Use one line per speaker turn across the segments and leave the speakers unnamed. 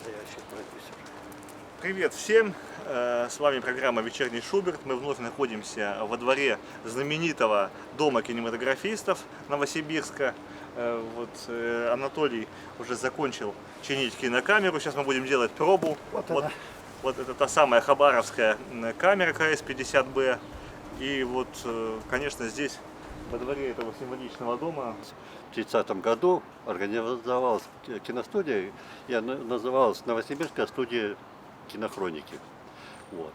настоящий продюсер.
Привет всем! С вами программа «Вечерний Шуберт». Мы вновь находимся во дворе знаменитого дома кинематографистов Новосибирска. Анатолий уже закончил чинить кинокамеру. Сейчас мы будем делать пробу. Вот это та самая хабаровская камера КС-50Б. И вот, конечно, здесь, во дворе этого символичного дома,
В 1930 году организовалась киностудия, и она называлась Новосибирская студия кинохроники. Вот.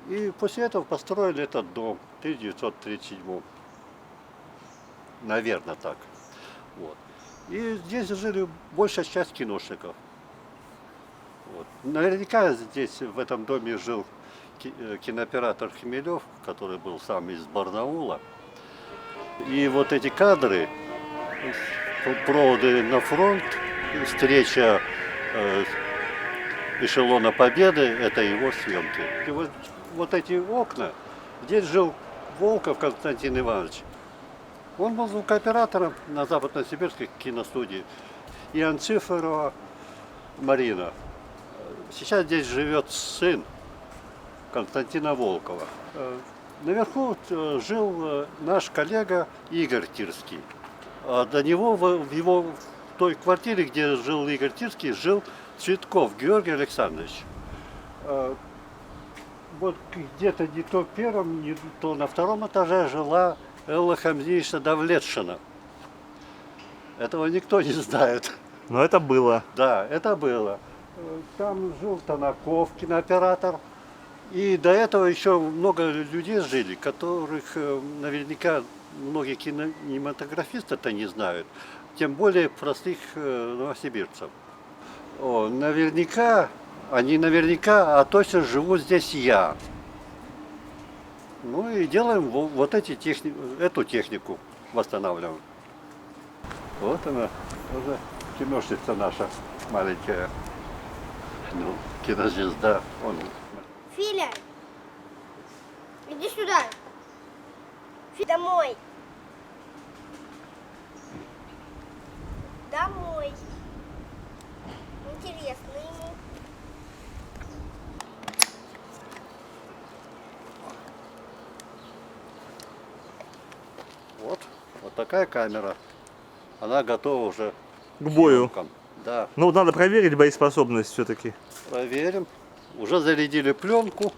И после этого построили этот дом в 1937. Наверное, так. Вот. И здесь жили большая часть киношников. Вот. Наверняка здесь, в этом доме, жил кинооператор Хмелев, который был сам из Барнаула. И вот эти кадры, проводы на фронт, встреча эшелона Победы, это его съемки. И вот эти окна, здесь жил Волков Константин Иванович. Он был звукооператором на Западно-Сибирской киностудии. И Анциферова Марина. Сейчас здесь живет сын Константина Волкова. Наверху жил наш коллега Игорь Тирский. А до него в той квартире, где жил Игорь Тирский, жил Цветков Георгий Александрович. Вот где-то не то в первом, не то на втором этаже жила Элла Хамзиевна Давлетшина. Этого никто не знает.
но это было.
Да, это было. Там жил Танаков, кинооператор. И до этого еще много людей жили, которых наверняка многие кинематографисты-то не знают, тем более простых новосибирцев. Наверняка, а точно живу здесь я. Ну и делаем вот эту технику, восстанавливаем. Вот она, уже киношница наша маленькая, ну, кинозвезда.
Филя, иди сюда. Домой. Домой. Интересно ему.
Вот такая камера. Она готова уже
К бою.
съемкам. Да,
Ну, надо проверить боеспособность все-таки.
проверим. Уже зарядили пленку.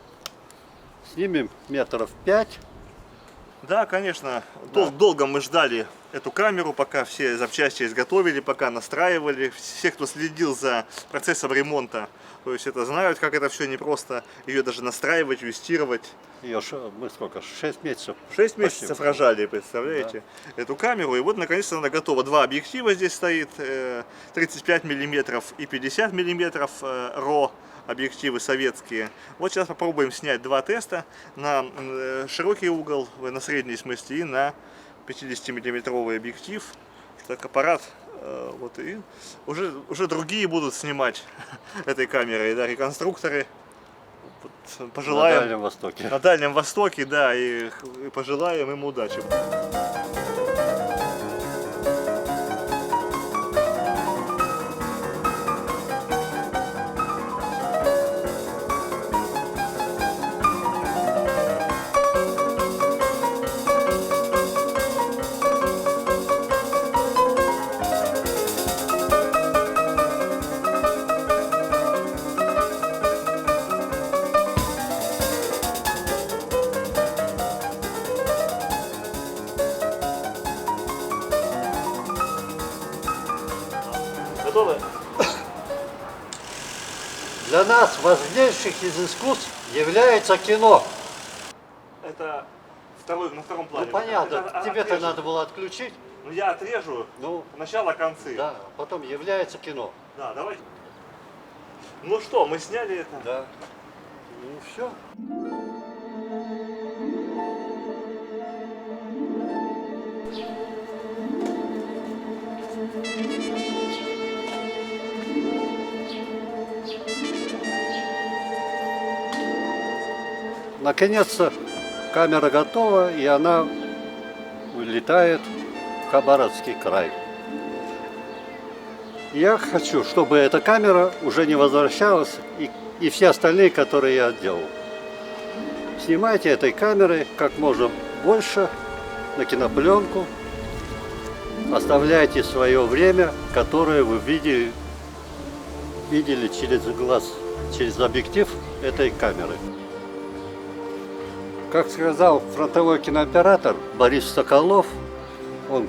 Снимем метров 5.
Да, конечно.
Да.
Долго мы ждали эту камеру, пока все запчасти изготовили, пока настраивали. Все, кто следил за процессом ремонта, то есть это знают, как это все непросто. Ее даже настраивать, юстировать.
Мы сколько? 6 месяцев.
6
Почти.
месяцев рожали, представляете, эту камеру. И вот наконец-то она готова. Два объектива здесь стоит, 35 миллиметров и 50 миллиметров РО. Объективы советские. Вот сейчас попробуем снять два теста на широкий угол, на средний в смысле, и на 50-миллиметровый объектив. Так, аппарат. Вот, и уже другие будут снимать этой камерой, да, реконструкторы. Вот, пожелаем,
На Дальнем Востоке.
на Дальнем Востоке, да, и пожелаем им удачи. Готовы?
Для нас важнейших из искусств является кино.
Это на втором
Ну
плане.
понятно,
Это
тебе-то
отрежу.
надо было отключить.
Ну я отрежу
Ну,
начало-концы.
да, потом является кино.
Да, давайте. Ну что, мы сняли это.
Да. Ну все. Наконец-то камера готова, и она улетает в Хабаровский край. Я хочу, чтобы эта камера уже не возвращалась, и все остальные, которые я делал. Снимайте этой камерой как можно больше на кинопленку. Оставляйте свое время, которое вы видели через глаз, через объектив этой камеры. Как сказал фронтовой кинооператор Борис Соколов, он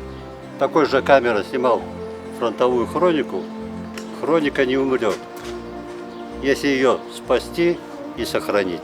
такой же камерой снимал фронтовую хронику. Хроника не умрет, если ее спасти и сохранить.